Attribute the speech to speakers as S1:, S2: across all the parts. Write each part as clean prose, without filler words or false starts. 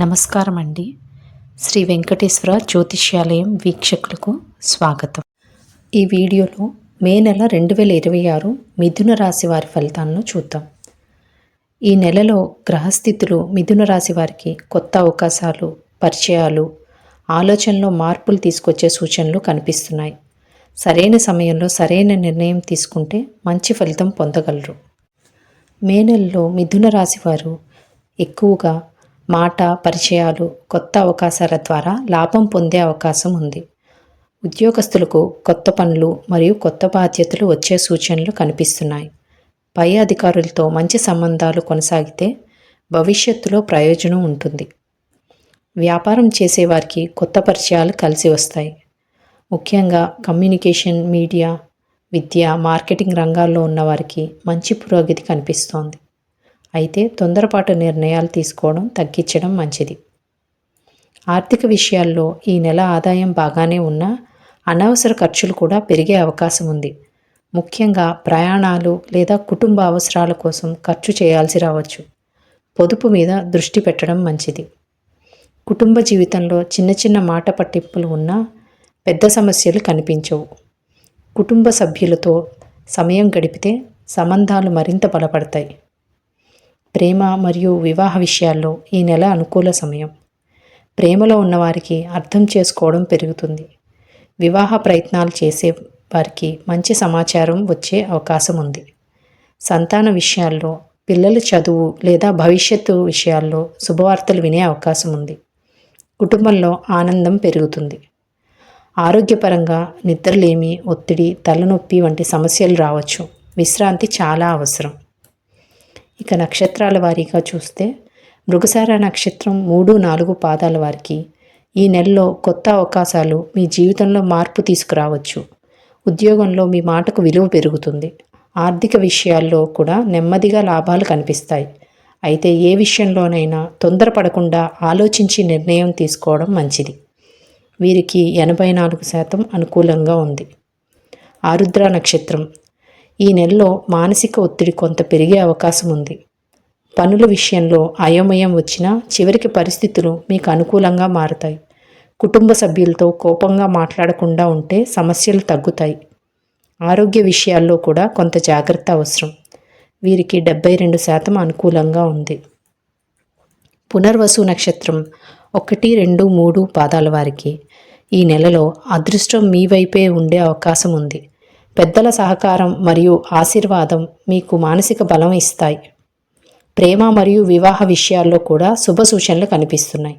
S1: నమస్కారం అండి. శ్రీ వెంకటేశ్వర జ్యోతిష్యాలయం వీక్షకులకు స్వాగతం. ఈ వీడియోలో మే నెల 2026 మిథున రాశి వారి ఫలితాలను చూద్దాం. ఈ నెలలో గ్రహస్థితులు మిథున రాశి వారికి కొత్త అవకాశాలు, పరిచయాలు, ఆలోచనలో మార్పులు తీసుకొచ్చే సూచనలు కనిపిస్తున్నాయి. సరైన సమయంలో సరైన నిర్ణయం తీసుకుంటే మంచి ఫలితం పొందగలరు. మే నెలలో మిథున రాశి వారు ఎక్కువగా మాట, పరిచయాలు, కొత్త అవకాశాల ద్వారా లాభం పొందే అవకాశం ఉంది. ఉద్యోగస్తులకు కొత్త పనులు మరియు కొత్త బాధ్యతలు వచ్చే సూచనలు కనిపిస్తున్నాయి. పై అధికారులతో మంచి సంబంధాలు కొనసాగితే భవిష్యత్తులో ప్రయోజనం ఉంటుంది. వ్యాపారం చేసేవారికి కొత్త పరిచయాలు కలిసి వస్తాయి. ముఖ్యంగా కమ్యూనికేషన్, మీడియా, విద్య, మార్కెటింగ్ రంగాల్లో ఉన్నవారికి మంచి పురోగతి కనిపిస్తోంది. అయితే తొందరపాటు నిర్ణయాలు తీసుకోవడం తగ్గించడం మంచిది. ఆర్థిక విషయాల్లో ఈ నెల ఆదాయం బాగానే ఉన్నా అనవసర ఖర్చులు కూడా పెరిగే అవకాశం ఉంది. ముఖ్యంగా ప్రయాణాలు లేదా కుటుంబ అవసరాల కోసం ఖర్చు చేయాల్సి రావచ్చు. పొదుపు మీద దృష్టి పెట్టడం మంచిది. కుటుంబ జీవితంలో చిన్న చిన్న మాట పట్టింపులు ఉన్నా పెద్ద సమస్యలు కనిపించవు. కుటుంబ సభ్యులతో సమయం గడిపితే సంబంధాలు మరింత బలపడతాయి. ప్రేమ మరియు వివాహ విషయాల్లో ఈ నెల అనుకూల సమయం. ప్రేమలో ఉన్నవారికి అర్థం చేసుకోవడం పెరుగుతుంది. వివాహ ప్రయత్నాలు చేసే వారికి మంచి సమాచారం వచ్చే అవకాశం ఉంది. సంతాన విషయాల్లో పిల్లల చదువు లేదా భవిష్యత్తు విషయాల్లో శుభవార్తలు వినే అవకాశం ఉంది. కుటుంబంలో ఆనందం పెరుగుతుంది. ఆరోగ్యపరంగా నిద్రలేమి, ఒత్తిడి, తలనొప్పి వంటి సమస్యలు రావచ్చు. విశ్రాంతి చాలా అవసరం. ఇక నక్షత్రాల వారీగా చూస్తే మృగశిర నక్షత్రం 3, 4 పాదాల వారికి ఈ నెలలో కొత్త అవకాశాలు మీ జీవితంలో మార్పు తీసుకురావచ్చు. ఉద్యోగంలో మీ మాటకు విలువ పెరుగుతుంది. ఆర్థిక విషయాల్లో కూడా నెమ్మదిగా లాభాలు కనిపిస్తాయి. అయితే ఏ విషయంలోనైనా తొందరపడకుండా ఆలోచించి నిర్ణయం తీసుకోవడం మంచిది. వీరికి 84% అనుకూలంగా ఉంది. ఆరుద్ర నక్షత్రం ఈ నెలలో మానసిక ఒత్తిడి కొంత పెరిగే అవకాశం ఉంది. పనుల విషయంలో అయోమయం వచ్చినా చివరికి పరిస్థితులు మీకు అనుకూలంగా మారుతాయి. కుటుంబ సభ్యులతో కోపంగా మాట్లాడకుండా ఉంటే సమస్యలు తగ్గుతాయి. ఆరోగ్య విషయాల్లో కూడా కొంత జాగ్రత్త అవసరం. వీరికి 72% అనుకూలంగా ఉంది. పునర్వసు నక్షత్రం 1, 2, 3 పాదాల వారికి ఈ నెలలో అదృష్టం మీ వైపే ఉండే అవకాశం ఉంది. పెద్దల సహకారం మరియు ఆశీర్వాదం మీకు మానసిక బలం ఇస్తాయి. ప్రేమ మరియు వివాహ విషయాల్లో కూడా శుభ సూచనలు కనిపిస్తున్నాయి.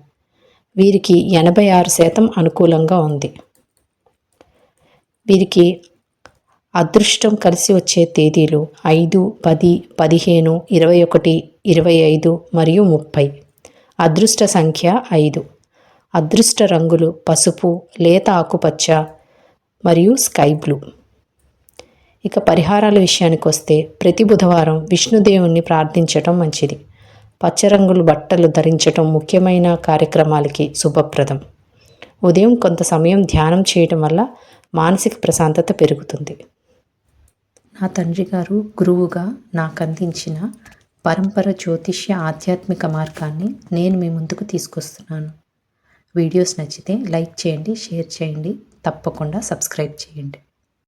S1: వీరికి 86% అనుకూలంగా ఉంది. వీరికి అదృష్టం కలిసి వచ్చే తేదీలు 5, 10, 15, 21, 25 మరియు 30. అదృష్ట సంఖ్య 5. అదృష్ట రంగులు పసుపు, లేత ఆకుపచ్చ మరియు స్కై బ్లూ. ఇక పరిహారాల విషయానికి వస్తే ప్రతి బుధవారం విష్ణుదేవుణ్ణి ప్రార్థించటం మంచిది. పచ్చరంగులు బట్టలు ధరించటం ముఖ్యమైన కార్యక్రమాలకి శుభప్రదం. ఉదయం కొంత సమయం ధ్యానం చేయటం వల్ల మానసిక ప్రశాంతత పెరుగుతుంది. నా తండ్రి గారు గురువుగా నాకు అందించిన పరంపర జ్యోతిష్య ఆధ్యాత్మిక మార్గాన్ని నేను మీ ముందుకు తీసుకొస్తున్నాను. వీడియోస్ నచ్చితే లైక్ చేయండి, షేర్ చేయండి, తప్పకుండా సబ్స్క్రైబ్ చేయండి.